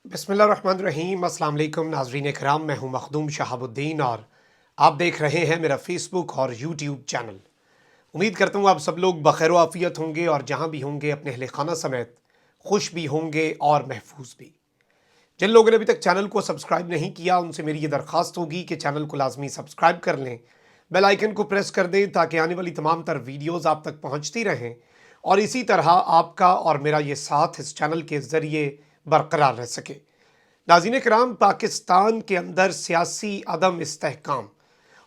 बिस्मिल्लाहिर्रहमानिर्रहीम। अस्सलाम वालेकुम नाज़रीन कराम, मैं हूं मखदूम शहाबुद्दीन और आप देख रहे हैं मेरा फेसबुक और यूट्यूब चैनल। उम्मीद करता हूं आप सब लोग बखैर व आफियत होंगे और जहां भी होंगे अपने अहले खाना समेत खुश भी होंगे और महफूज भी। जिन लोगों ने अभी तक चैनल को सब्सक्राइब नहीं किया उनसे मेरी ये दरख्वास्त होगी कि चैनल को लाजमी सब्सक्राइब कर लें, बेल आइकन को प्रेस कर दें ताकि आने वाली तमाम तर वीडियोज़ आप तक पहुँचती रहें और इसी तरह आपका और मेरा ये साथ इस चैनल के ज़रिए बरकरार रह सके। नाज़रीन कराम, पाकिस्तान के अंदर सियासी अदम इस्तेहकाम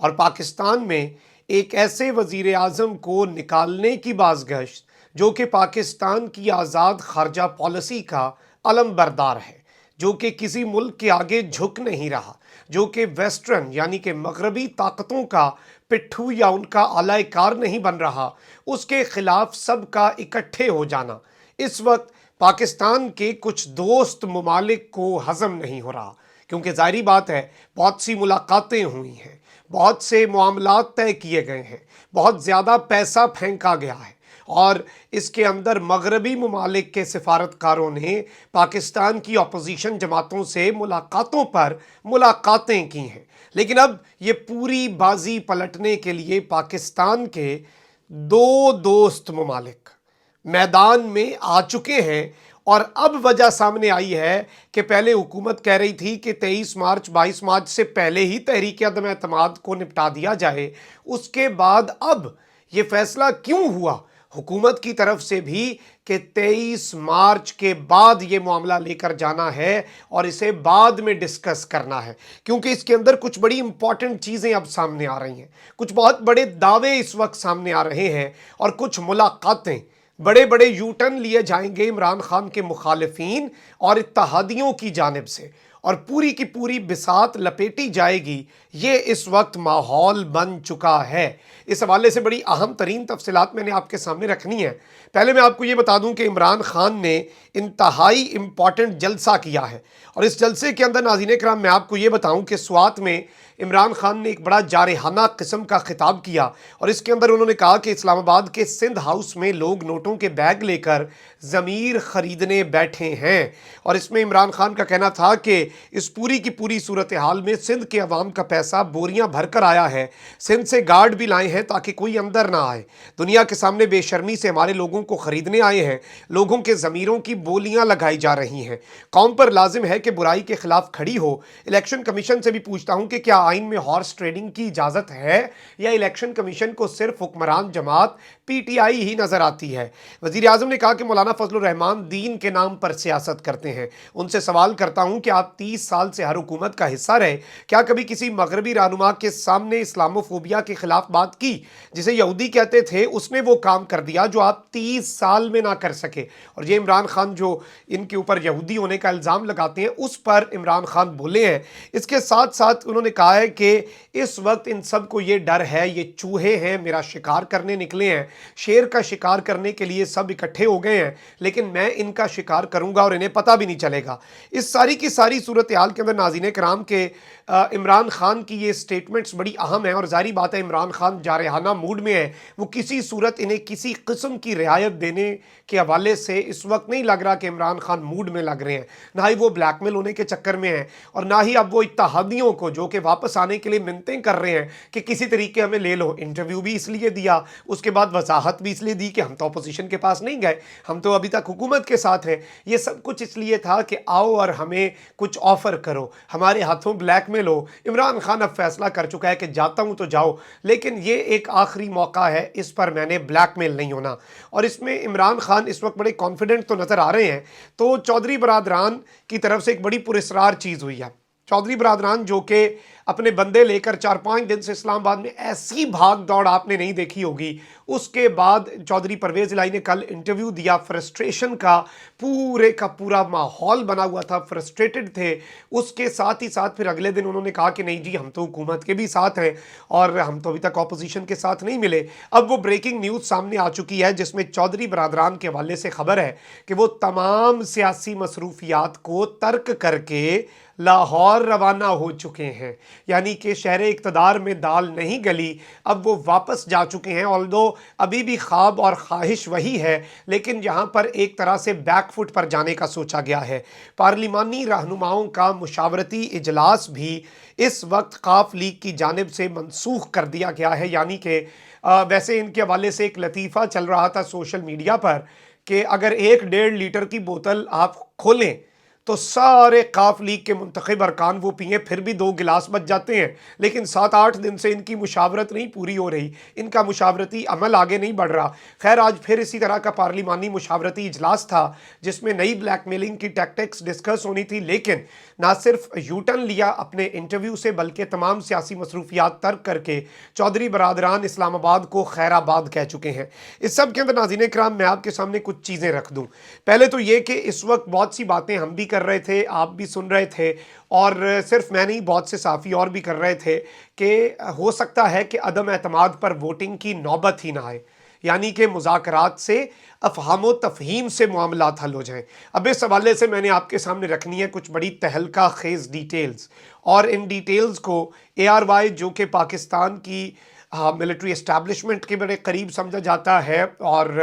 और पाकिस्तान में एक ऐसे वज़ीर आज़म को निकालने की बाज़गश्त जो कि पाकिस्तान की आज़ाद ख़ारजा पॉलिसी का अलम बरदार है, जो कि किसी मुल्क के आगे झुक नहीं रहा, जो कि वेस्टर्न यानी कि मगरबी ताकतों का पिट्ठू या उनका आलाकार नहीं बन रहा, उसके खिलाफ सबका इकट्ठे हो जाना इस वक्त पाकिस्तान के कुछ दोस्त ममालिक को हज़म नहीं हो रहा। क्योंकि ज़ाहिरी बात है, बहुत सी मुलाकातें हुई हैं, बहुत से मामलात तय किए गए हैं, बहुत ज़्यादा पैसा फेंका गया है और इसके अंदर मगरबी ममालिक के सिफारतकारों ने पाकिस्तान की अपोजिशन जमातों से मुलाकातों पर मुलाकातें की हैं। लेकिन अब ये पूरी बाजी पलटने के लिए पाकिस्तान के दो दोस्त ममालिक मैदान में आ चुके हैं और अब वजह सामने आई है कि पहले हुकूमत कह रही थी कि 23 मार्च 22 मार्च से पहले ही तहरीक अदम एतमाद को निपटा दिया जाए। उसके बाद अब ये फैसला क्यों हुआ हुकूमत की तरफ से भी कि 23 मार्च के बाद ये मामला लेकर जाना है और इसे बाद में डिस्कस करना है, क्योंकि इसके अंदर कुछ बड़ी इंपॉर्टेंट चीज़ें अब सामने आ रही हैं, कुछ बहुत बड़े दावे इस वक्त सामने आ रहे हैं और कुछ मुलाकातें, बड़े बड़े यू टर्न लिए जाएंगे इमरान खान के मुखालिफिन और इत्तहादियों की जानिब से और पूरी की पूरी बिसात लपेटी जाएगी। ये इस वक्त माहौल बन चुका है। इस हवाले से बड़ी अहम तरीन तफसीलात मैंने आपके सामने रखनी है। पहले मैं आपको ये बता दूं कि इमरान खान ने इंतहाई इम्पॉर्टेंट जलसा किया है और इस जलसे के अंदर नाज़रीन कराम मैं आपको ये बताऊं कि स्वात में इमरान खान ने एक बड़ा जारहाना किस्म का खिताब किया और इसके अंदर उन्होंने कहा कि इस्लामाबाद के सिंध हाउस में लोग नोटों के बैग लेकर ज़मीर ख़रीदने बैठे हैं और इसमें इमरान खान का कहना था कि इस पूरी की पूरी सूरत हाल में सिंध के अवाम का पैसा बोरियां भर कर आया है, सिंध से गार्ड भी लाए हैं ताकि कोई अंदर ना आए, दुनिया के सामने बेशर्मी से हमारे लोगों को ख़रीदने आए हैं, लोगों के ज़मीरों की बोलियां लगाई जा रही हैं, कौम पर लाजिम है कि बुराई के खिलाफ खड़ी हो। इलेक्शन कमीशन से भी पूछता हूं कि क्या आइन में हॉर्स ट्रेडिंग की इजाज़त है या इलेक्शन कमीशन को सिर्फ हुक्मरान जमात PTI ही नज़र आती है। वज़ीर आज़म ने कहा कि मौलाना फजलुर रहमान दीन के नाम पर सियासत करते हैं। उनसे सवाल करता हूं कि आप 30 साल से हर हुकूमत का हिस्सा रहे, क्या कभी किसी मगरबी रहनुमा के सामने इस्लामोफोबिया के खिलाफ बात की? जिसे यहूदी कहते थे उसने वो काम कर दिया जो आप 30 साल में ना कर सके। और ये इमरान खान जो इनके ऊपर यहूदी होने का इल्ज़ाम लगाते हैं उस पर इमरान खान बोले हैं। इसके साथ साथ उन्होंने कहा है कि इस वक्त इन सब को ये डर है, ये चूहे हैं मेरा शिकार करने निकले हैं, शेर का शिकार करने के लिए सब इकट्ठे हो गए हैं, लेकिन मैं इनका शिकार करूंगा और इन्हें पता भी नहीं चलेगा। इस सारी की सारी सूरत हाल के अंदर नाज़रीन कराम के इमरान खान की ये स्टेटमेंट्स बड़ी अहम है और जारी बात है इमरान खान जारहाना मूड में है। वो किसी सूरत इन्हें किसी किस्म की रियायत देने के हवाले से इस वक्त नहीं लग रहा कि इमरान खान मूड में लग रहे हैं, ना ही वो ब्लैकमेल होने के चक्कर में है और ना ही अब वो इत्तहादियों को जो कि वापस आने के लिए मिन्नतें कर रहे हैं कि किसी तरीके हमें ले लो। इंटरव्यू भी इसलिए दिया, उसके बाद वजाहत भी इसलिए दी कि हम तो अपोजिशन के पास नहीं गए, हम तो अभी तक हुकूमत के साथ हैं। ये सब कुछ इसलिए था कि आओ और हमें कुछ ऑफर करो, हमारे हाथों ब्लैकमेल हो। इमरान खान अब फैसला कर चुका है कि जाता हूं तो जाओ, लेकिन ये एक आखिरी मौका है, इस पर मैंने ब्लैकमेल नहीं होना। और इसमें इमरान खान इस वक्त बड़े कॉन्फिडेंट तो नजर आ रहे हैं। तो चौधरी बरादरान की तरफ से एक बड़ी पुरस्कार चीज़ हुई है। चौधरी बरादरान जो कि अपने बंदे लेकर 4-5 दिन से इस्लामाबाद में ऐसी भाग दौड़ आपने नहीं देखी होगी। उसके बाद चौधरी परवेज़ इलाही ने कल इंटरव्यू दिया, फ्रस्ट्रेशन का पूरे का पूरा माहौल बना हुआ था, फ्रस्ट्रेटेड थे। उसके साथ ही साथ फिर अगले दिन उन्होंने कहा कि नहीं जी हम तो हुकूमत के भी साथ हैं और हम तो अभी तक अपोजिशन के साथ नहीं मिले। अब वो ब्रेकिंग न्यूज़ सामने आ चुकी है जिसमें चौधरी बरादरान के हवाले से खबर है कि वो तमाम सियासी मसरूफियात को तर्क करके لاہور روانہ ہو چکے ہیں، یعنی کہ شہر اقتدار میں دال نہیں گلی، اب وہ واپس جا چکے ہیں۔ آلدو ابھی بھی خواب اور خواہش وہی ہے، لیکن یہاں پر ایک طرح سے بیک فٹ پر جانے کا سوچا گیا ہے۔ پارلیمانی رہنماؤں کا مشاورتی اجلاس بھی اس وقت ق لیگ کی جانب سے منسوخ کر دیا گیا ہے، یعنی کہ ویسے ان کے حوالے سے ایک لطیفہ چل رہا تھا سوشل میڈیا پر کہ اگر 1.5 لیٹر کی بوتل آپ کھولیں تو سارے ق لیگ کے منتخب ارکان وہ پئیں، پھر بھی 2 گلاس بچ جاتے ہیں، لیکن 7-8 دن سے ان کی مشاورت نہیں پوری ہو رہی، ان کا مشاورتی عمل آگے نہیں بڑھ رہا۔ خیر، آج پھر اسی طرح کا پارلیمانی مشاورتی اجلاس تھا جس میں نئی بلیک میلنگ کی ٹیکٹکس ڈسکس ہونی تھی، لیکن نہ صرف یو ٹرن لیا اپنے انٹرویو سے بلکہ تمام سیاسی مصروفیات ترک کر کے چودھری برادران اسلام آباد کو خیر آباد کہہ چکے ہیں۔ اس سب کے اندر ناظرین کرام میں آپ کے سامنے کچھ چیزیں رکھ دوں۔ پہلے تو یہ کہ اس وقت بہت سی باتیں ہم بھی کر رہے تھے، آپ بھی سن رہے تھے، اور صرف میں نہیں، بہت سے صحافی اور بھی کر رہے تھے کہ ہو سکتا ہے کہ عدم اعتماد پر ووٹنگ کی نوبت ہی نہ آئے، یعنی کہ مذاکرات سے، افہام و تفہیم سے معاملات حل ہو جائیں۔ اب اس حوالے سے میں نے آپ کے سامنے رکھنی ہے کچھ بڑی تہلکہ خیز ڈیٹیلز، اور ان ڈیٹیلز کو ARY جو کہ پاکستان کی ملٹری اسٹیبلشمنٹ کے بڑے قریب سمجھا جاتا ہے، اور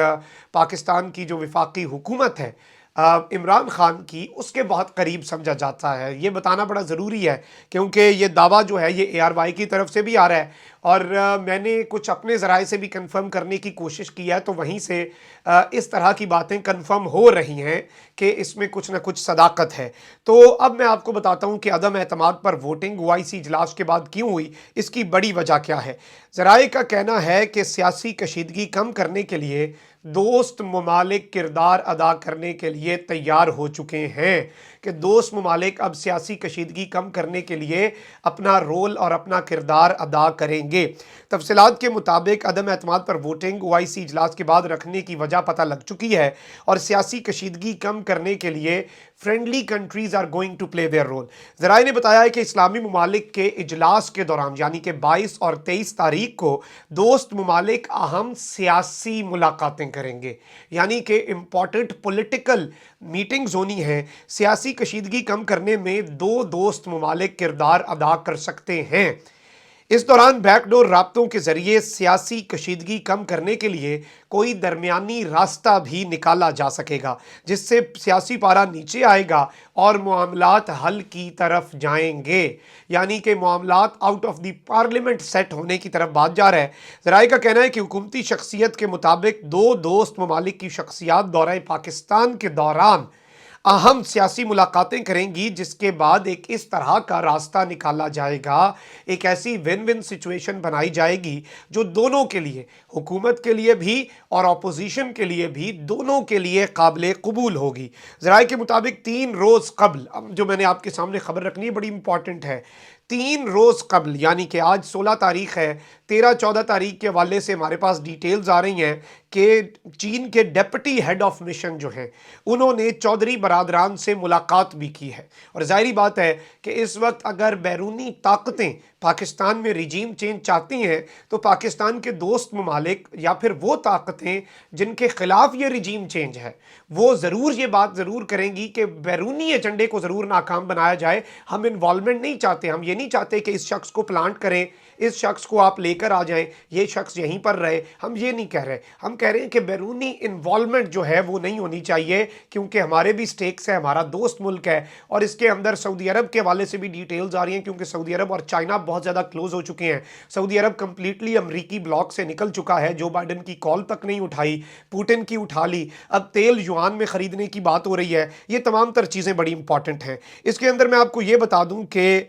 پاکستان کی جو وفاقی حکومت ہے عمران خان کی، اس کے بہت قریب سمجھا جاتا ہے۔ یہ بتانا بڑا ضروری ہے کیونکہ یہ دعویٰ جو ہے یہ ARY کی طرف سے بھی آ رہا ہے، اور میں نے کچھ اپنے ذرائع سے بھی کنفرم کرنے کی کوشش کی ہے، تو وہیں سے اس طرح کی باتیں کنفرم ہو رہی ہیں کہ اس میں کچھ نہ کچھ صداقت ہے۔ تو اب میں آپ کو بتاتا ہوں کہ عدم اعتماد پر ووٹنگ OIC اجلاس کے بعد کیوں ہوئی، اس کی بڑی وجہ کیا ہے۔ ذرائع کا کہنا ہے کہ سیاسی کشیدگی کم کرنے کے لیے دوست ممالک کردار ادا کرنے کے لیے تیار ہو چکے ہیں، کہ دوست ممالک اب سیاسی کشیدگی کم کرنے کے لیے اپنا رول اور اپنا کردار ادا کریں گے۔ تفصیلات کے مطابق عدم اعتماد پر ووٹنگ OIC اجلاس کے بعد رکھنے کی وجہ پتہ لگ چکی ہے، اور سیاسی کشیدگی کم کرنے کے لیے friendly countries are going to play their role. ذرائع نے بتایا ہے کہ اسلامی ممالک کے اجلاس کے دوران یعنی کہ 22 اور 23 تاریخ کو دوست ممالک اہم سیاسی ملاقاتیں کریں گے، یعنی کہ امپورٹنٹ پولیٹیکل میٹنگز ہونی ہیں۔ سیاسی کشیدگی کم کرنے میں 2 دوست ممالک کردار ادا کر سکتے ہیں۔ اس دوران بیک ڈور رابطوں کے ذریعے سیاسی کشیدگی کم کرنے کے لیے کوئی درمیانی راستہ بھی نکالا جا سکے گا، جس سے سیاسی پارا نیچے آئے گا اور معاملات حل کی طرف جائیں گے، یعنی کہ معاملات out of the parliament set ہونے کی طرف بات جا رہا ہے۔ ذرائع کا کہنا ہے کہ حکومتی شخصیت کے مطابق 2 دوست ممالک کی شخصیات دورہ پاکستان کے دوران اہم سیاسی ملاقاتیں کریں گی، جس کے بعد ایک اس طرح کا راستہ نکالا جائے گا، ایک ایسی ون ون سچویشن بنائی جائے گی جو دونوں کے لیے، حکومت کے لیے بھی اور اپوزیشن کے لیے بھی، دونوں کے لیے قابل قبول ہوگی۔ ذرائع کے مطابق 3 روز قبل، جو میں نے آپ کے سامنے خبر رکھنی ہے بڑی امپورٹنٹ ہے، 3 روز قبل یعنی کہ آج 16 تاریخ ہے، 13-14 تاریخ کے حوالے سے ہمارے پاس ڈیٹیلز آ رہی ہیں کہ چین کے ڈیپٹی ہیڈ آف مشن جو ہیں انہوں نے چودھری برادران سے ملاقات بھی کی ہے، اور ظاہری بات ہے کہ اس وقت اگر بیرونی طاقتیں پاکستان میں ریجیم چینج چاہتی ہیں تو پاکستان کے دوست ممالک یا پھر وہ طاقتیں جن کے خلاف یہ ریجیم چینج ہے وہ ضرور یہ بات ضرور کریں گی کہ بیرونی ایجنڈے کو ضرور ناکام بنایا جائے۔ ہم انوالومنٹ نہیں چاہتے، ہم یہ نہیں چاہتے کہ اس شخص کو پلانٹ کریں، اس شخص کو آپ لے کر آ جائیں، یہ شخص یہیں پر رہے، ہم یہ نہیں کہہ رہے، ہم کہہ رہے ہیں کہ بیرونی انوالومنٹ جو ہے وہ نہیں ہونی چاہیے، کیونکہ ہمارے بھی سٹیکس ہے، ہمارا دوست ملک ہے، اور اس کے اندر سعودی عرب کے حوالے سے بھی ڈیٹیلز آ رہی ہیں، کیونکہ سعودی عرب اور چائنا بہت زیادہ کلوز ہو چکے ہیں۔ سعودی عرب کمپلیٹلی امریکی بلاک سے نکل چکا ہے، جو بائیڈن کی کال تک نہیں اٹھائی، پوٹن کی اٹھا لی، اب تیل یوان میں خریدنے کی بات ہو رہی ہے۔ یہ تمام تر چیزیں بڑی امپورٹنٹ ہیں۔ اس کے اندر میں آپ کو یہ بتا دوں کہ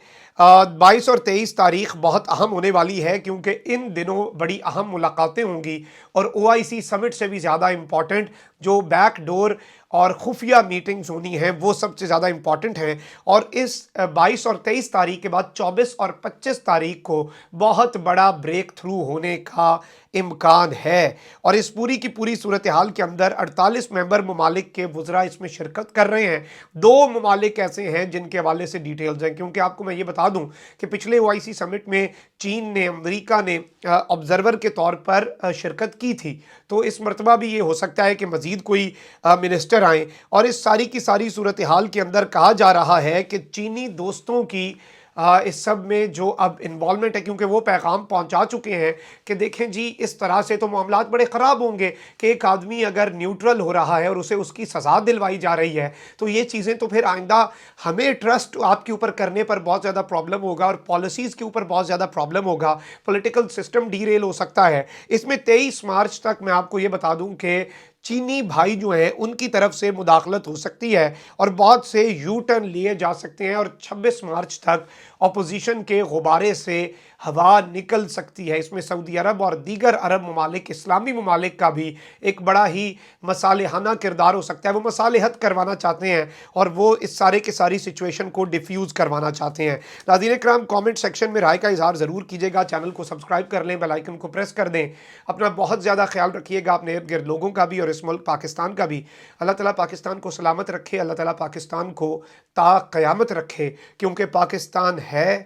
22 اور 23 تاریخ بہت اہم ہونے والی ہے، کیونکہ ان دنوں بڑی اہم ملاقاتیں ہوں گی، اور OIC سمٹ سے بھی زیادہ امپورٹنٹ جو بیک ڈور اور خفیہ میٹنگز ہونی ہیں وہ سب سے زیادہ امپورٹنٹ ہیں۔ اور اس 22 اور 23 تاریخ کے بعد 24 اور 25 تاریخ کو بہت بڑا بریک تھرو ہونے کا امکان ہے، اور اس پوری کی پوری صورتحال کے اندر 48 ممبر ممالک کے وزراء اس میں شرکت کر رہے ہیں۔ 2 ممالک ایسے ہیں جن کے حوالے سے ڈیٹیلز ہیں، کیونکہ آپ کو میں یہ بتا बता दूं कि पिछले OIC समिट में चीन ने, अमेरिका ने ऑब्जर्वर के तौर पर शिरकत की थी। तो इस मरतबा भी ये हो सकता है कि मज़ीद कोई मिनिस्टर आएँ। और इस सारी की सारी सूरत हाल के अंदर कहा जा रहा है कि चीनी दोस्तों की इस सब में जो अब इन्वॉल्वमेंट है, क्योंकि वो पैगाम पहुंचा चुके हैं कि देखें जी, इस तरह से तो मामलात बड़े ख़राब होंगे कि एक आदमी अगर न्यूट्रल हो रहा है और उसे उसकी सज़ा दिलवाई जा रही है, तो ये चीज़ें तो फिर आइंदा हमें ट्रस्ट आपके ऊपर करने पर बहुत ज़्यादा प्रॉब्लम होगा और पॉलिसीज़ के ऊपर बहुत ज़्यादा प्रॉब्लम होगा, पॉलिटिकल सिस्टम डीरेल हो सकता है। इसमें 23 मार्च तक मैं आपको ये बता दूं कि चीनी भाई जो हैं उनकी तरफ से मुदाखलत हो सकती है और बहुत से यू टर्न लिए जा सकते हैं और 26 मार्च तक अपोजिशन के गुब्बारे से हवा निकल सकती है। इसमें सऊदी अरब और दीगर अरब ममालिक, इस्लामी ममालिक का भी एक बड़ा ही मसालेहाना किरदार हो सकता है। वो मसालेहत करवाना चाहते हैं और वो इस सारे के सारी सिचुएशन को डिफ्यूज़ करवाना चाहते हैं। नाज़रीन इकराम, कमेंट सेक्शन में राय का इजहार ज़रूर कीजिएगा, चैनल को सब्सक्राइब कर लें, बेल आइकन को प्रेस कर दें। अपना बहुत ज़्यादा ख्याल रखिएगा, अपने इर्द गिर्द लोगों का भी और इस मुल्क पाकिस्तान का भी। अल्लाह ताला पाकिस्तान को सलामत रखे, अल्लाह ताला पाकिस्तान को ता क़यामत रखे, क्योंकि पाकिस्तान है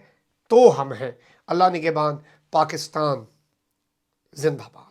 तो हम हैं। अल्लाह निगहबान, पाकिस्तान जिंदाबाद।